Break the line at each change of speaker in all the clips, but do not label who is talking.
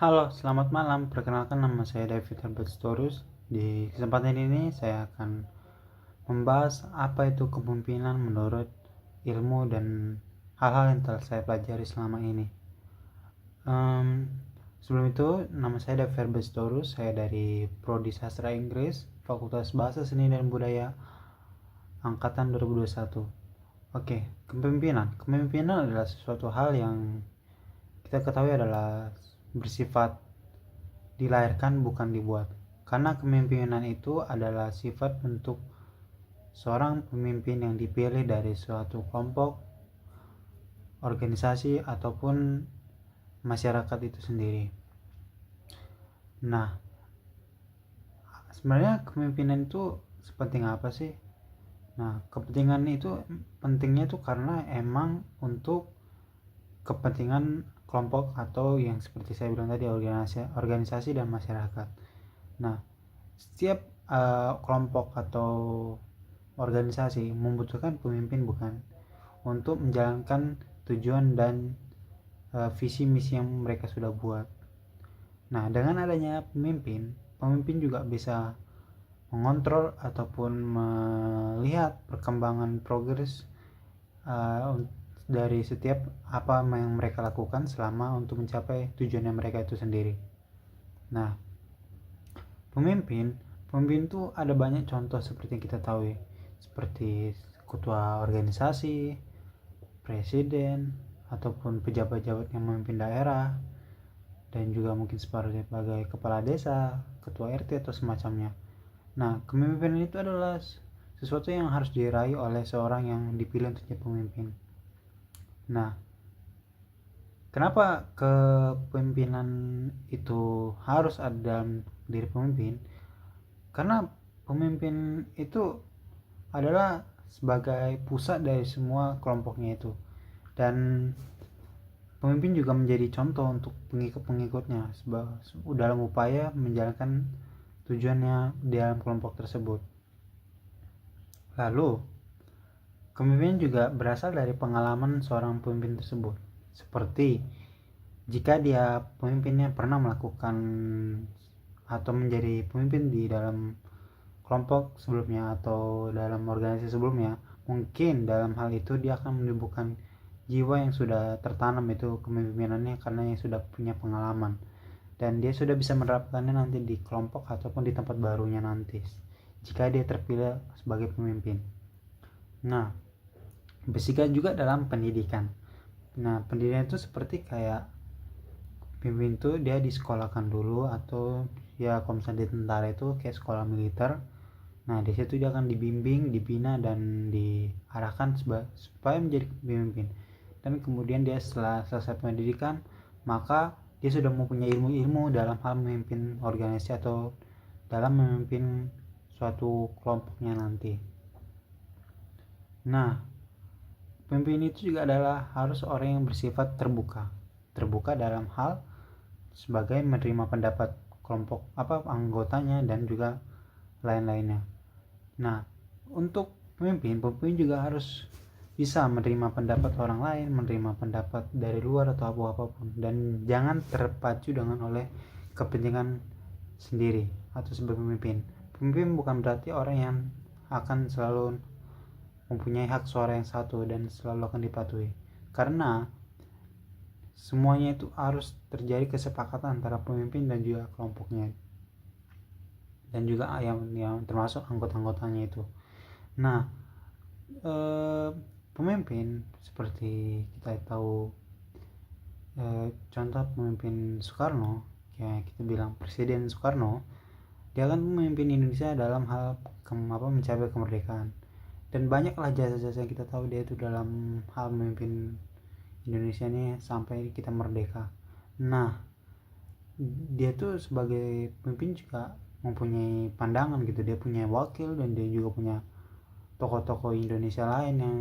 Halo, selamat malam. Perkenalkan, nama saya David Herbert Storus. Di kesempatan ini saya akan membahas apa itu kepemimpinan menurut ilmu dan hal-hal yang telah saya pelajari selama ini. Em, Sebelum itu, nama saya David Herbert Storus. Saya dari Prodi Sastra Inggris, Fakultas Bahasa Seni dan Budaya, Angkatan 2021. Oke, kepemimpinan. Kepemimpinan adalah sesuatu hal yang kita ketahui adalah bersifat dilahirkan, bukan dibuat. Karena kepemimpinan itu adalah sifat bentuk seorang pemimpin yang dipilih dari suatu kelompok, organisasi, ataupun masyarakat itu sendiri. Nah, sebenarnya kepemimpinan itu sepenting apa sih? Nah, kepentingan itu pentingnya itu karena emang untuk kepentingan kelompok atau yang seperti saya bilang tadi, organisasi dan masyarakat. Nah, setiap kelompok atau organisasi membutuhkan pemimpin, bukan, untuk menjalankan tujuan dan visi misi yang mereka sudah buat. Nah, dengan adanya pemimpin juga bisa mengontrol ataupun melihat perkembangan progres dari setiap apa yang mereka lakukan selama untuk mencapai tujuannya mereka itu sendiri. Nah, pemimpin itu ada banyak contoh seperti yang kita tahu, seperti ketua organisasi, presiden, ataupun pejabat-pejabat yang memimpin daerah, dan juga mungkin sebagai kepala desa, ketua RT atau semacamnya. Nah, kepemimpinan itu adalah sesuatu yang harus diraih oleh seorang yang dipilih untuk jadi pemimpin. Nah, kenapa kepemimpinan itu harus ada dalam diri pemimpin? Karena pemimpin itu adalah sebagai pusat dari semua kelompoknya itu, dan pemimpin juga menjadi contoh untuk pengikut-pengikutnya dalam upaya menjalankan tujuannya di dalam kelompok tersebut. Lalu, kepemimpinan juga berasal dari pengalaman seorang pemimpin tersebut, seperti jika dia pemimpinnya pernah melakukan atau menjadi pemimpin di dalam kelompok sebelumnya atau dalam organisasi sebelumnya, mungkin dalam hal itu dia akan menumbuhkan jiwa yang sudah tertanam itu kepemimpinannya, karena yang sudah punya pengalaman, dan dia sudah bisa menerapkannya nanti di kelompok ataupun di tempat barunya nanti jika dia terpilih sebagai pemimpin. Nah, bersika juga dalam pendidikan. Nah, pendidikan itu seperti kayak pemimpin itu dia disekolahkan dulu, atau ya kalau misalnya di tentara itu kayak sekolah militer. Nah, di situ dia akan dibimbing, dibina, dan diarahkan supaya menjadi pemimpin. Dan kemudian dia setelah selesai pendidikan, maka dia sudah mempunyai ilmu-ilmu dalam hal memimpin organisasi atau dalam memimpin suatu kelompoknya nanti. Nah, pemimpin itu juga adalah harus orang yang bersifat terbuka dalam hal sebagai menerima pendapat kelompok anggotanya dan juga lain-lainnya. Nah, untuk pemimpin juga harus bisa menerima pendapat orang lain, menerima pendapat dari luar atau apapun, dan jangan terpacu dengan oleh kepentingan sendiri atau sebagai pemimpin. Pemimpin bukan berarti orang yang akan selalu mempunyai hak suara yang satu dan selalu akan dipatuhi, karena semuanya itu harus terjadi kesepakatan antara pemimpin dan juga kelompoknya, dan juga yang termasuk anggota-anggotanya itu. Nah, pemimpin seperti kita tahu, contoh pemimpin Soekarno, kayak kita bilang Presiden Soekarno, dia kan memimpin Indonesia dalam hal mencapai kemerdekaan, dan banyaklah jasa-jasa yang kita tahu dia itu dalam hal memimpin Indonesia ini sampai kita merdeka. Nah, dia tuh sebagai pemimpin juga mempunyai pandangan gitu, dia punya wakil dan dia juga punya tokoh-tokoh Indonesia lain yang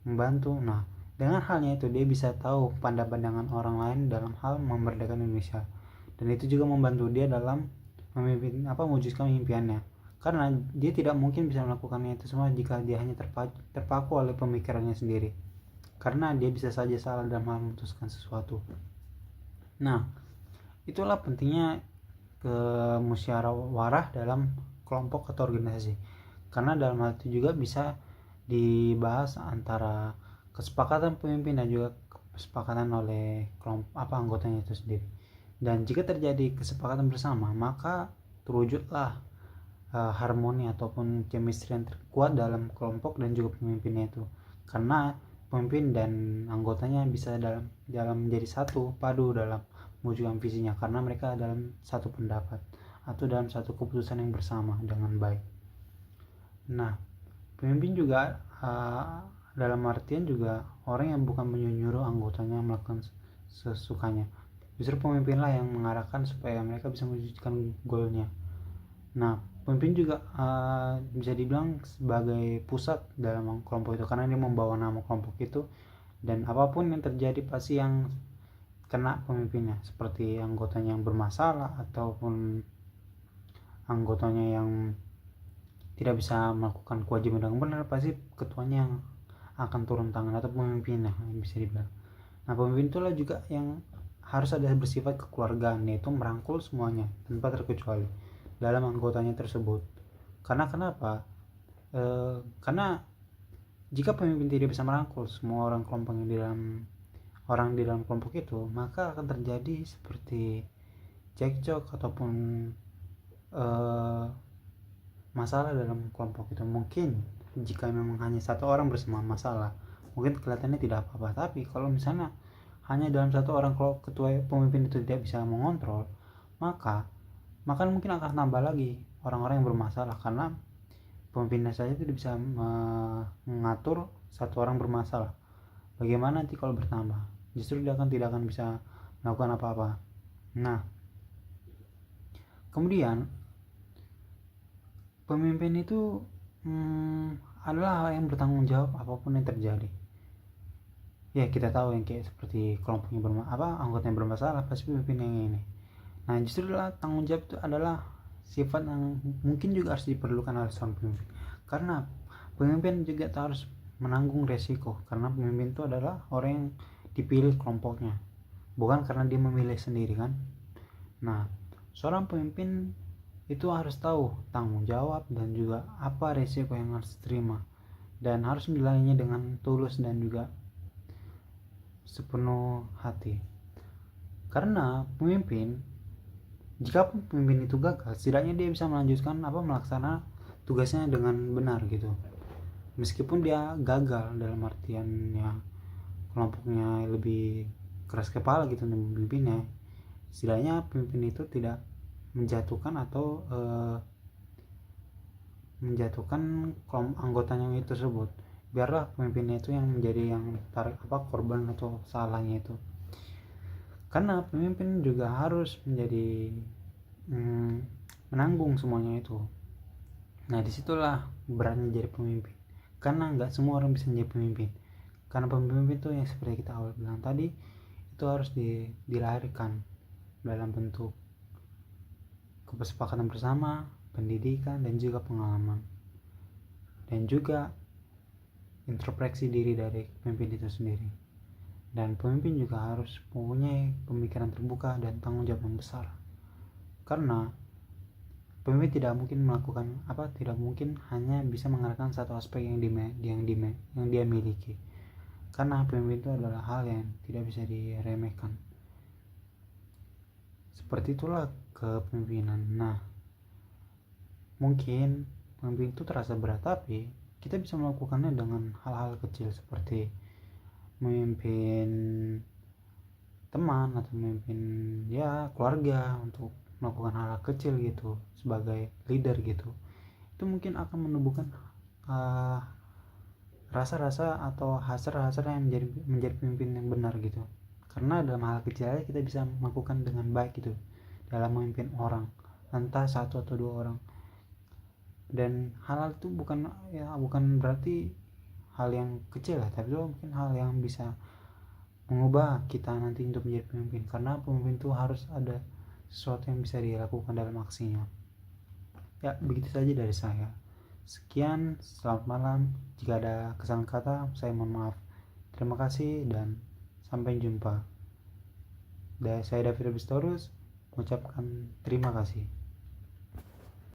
membantu. Nah, dengan halnya itu dia bisa tahu pandangan orang lain dalam hal memerdekakan Indonesia, dan itu juga membantu dia dalam memimpin mewujudkan impiannya, karena dia tidak mungkin bisa melakukannya itu semua jika dia hanya terpaku oleh pemikirannya sendiri, karena dia bisa saja salah dalam hal memutuskan sesuatu. Nah, Itulah pentingnya musyawarah dalam kelompok atau organisasi, karena dalam hal itu juga bisa dibahas antara kesepakatan pemimpin dan juga kesepakatan oleh kelompok anggotanya itu sendiri. Dan jika terjadi kesepakatan bersama, maka terwujudlah harmoni ataupun chemistry yang terkuat dalam kelompok dan juga pemimpinnya itu, karena pemimpin dan anggotanya bisa dalam menjadi satu padu dalam mewujudkan visinya, karena mereka dalam satu pendapat atau dalam satu keputusan yang bersama dengan baik. Nah, pemimpin juga dalam artian juga orang yang bukan menyuruh anggotanya melakukan sesukanya. Justru pemimpinlah yang mengarahkan supaya mereka bisa mewujudkan goalnya. Nah, pemimpin juga bisa dibilang sebagai pusat dalam kelompok itu, karena dia membawa nama kelompok itu, dan apapun yang terjadi pasti yang kena pemimpinnya, seperti anggotanya yang bermasalah ataupun anggotanya yang tidak bisa melakukan kewajiban dengan benar, pasti ketuanya yang akan turun tangan atau pemimpinnya bisa dibilang. Nah, pemimpin itulah juga yang harus ada bersifat kekeluargaan, yaitu merangkul semuanya tanpa terkecuali dalam anggotanya tersebut. Karena kenapa? Karena jika pemimpin tidak bisa merangkul semua orang kelompok yang di dalam kelompok itu, maka akan terjadi seperti cekcok ataupun masalah dalam kelompok itu. Mungkin jika memang hanya satu orang bersama masalah, mungkin kelihatannya tidak apa-apa, tapi kalau misalnya hanya dalam satu orang, kalau ketua pemimpin itu tidak bisa mengontrol, maka mungkin akan tambah lagi orang-orang yang bermasalah, karena pemimpinnya saja tidak bisa mengatur satu orang bermasalah. Bagaimana nanti kalau bertambah? Justru dia tidak akan bisa melakukan apa-apa. Nah, kemudian pemimpin itu adalah hal yang bertanggung jawab apapun yang terjadi. Ya, kita tahu yang kayak seperti kelompoknya anggotanya bermasalah, pasti pemimpin yang ini. Nah, justru tanggung jawab itu adalah sifat yang mungkin juga harus diperlukan oleh seorang pemimpin, karena pemimpin juga harus menanggung resiko, karena pemimpin itu adalah orang yang dipilih kelompoknya, bukan karena dia memilih sendiri kan. Nah, seorang pemimpin itu harus tahu tanggung jawab dan juga apa resiko yang harus diterima, dan harus menjalaninya dengan tulus dan juga sepenuh hati. Karena jika pemimpin itu gagal, setidaknya dia bisa melanjutkan melaksanakan tugasnya dengan benar gitu. Meskipun dia gagal dalam artian ya kelompoknya lebih keras kepala gitu memimpinnya, setidaknya pemimpin itu tidak menjatuhkan atau menjatuhkan anggotanya itu tersebut. Biarlah pemimpinnya itu yang menjadi yang korban atau salahnya itu, karena pemimpin juga harus menjadi menanggung semuanya itu. Nah, disitulah beratnya jadi pemimpin, karena nggak semua orang bisa menjadi pemimpin. Karena pemimpin itu yang seperti kita awal bilang tadi, itu harus dilahirkan dalam bentuk kesepakatan bersama, pendidikan, dan juga pengalaman, dan juga introspeksi diri dari pemimpin itu sendiri. Dan pemimpin juga harus mempunyai pemikiran terbuka dan tanggung jawab yang besar, karena pemimpin tidak mungkin hanya bisa mengarahkan satu aspek yang dia miliki, karena pemimpin itu adalah hal yang tidak bisa diremehkan. Seperti itulah kepemimpinan. Nah, mungkin pemimpin itu terasa berat, tapi kita bisa melakukannya dengan hal-hal kecil seperti memimpin teman atau memimpin keluarga untuk melakukan hal kecil gitu sebagai leader gitu. Itu mungkin akan menumbuhkan rasa-rasa atau hasrat yang menjadi pemimpin yang benar gitu. Karena dalam hal kecil aja kita bisa melakukan dengan baik gitu dalam memimpin orang, entah satu atau dua orang. Dan hal itu bukan berarti hal yang kecil lah, tapi itu mungkin hal yang bisa mengubah kita nanti untuk menjadi pemimpin, karena pemimpin itu harus ada sesuatu yang bisa dilakukan dalam aksinya. Ya, begitu saja dari saya. Sekian, selamat malam. Jika ada kesalahan kata, saya mohon maaf. Terima kasih dan sampai jumpa. Saya David Abistorus. mengucapkan terima kasih.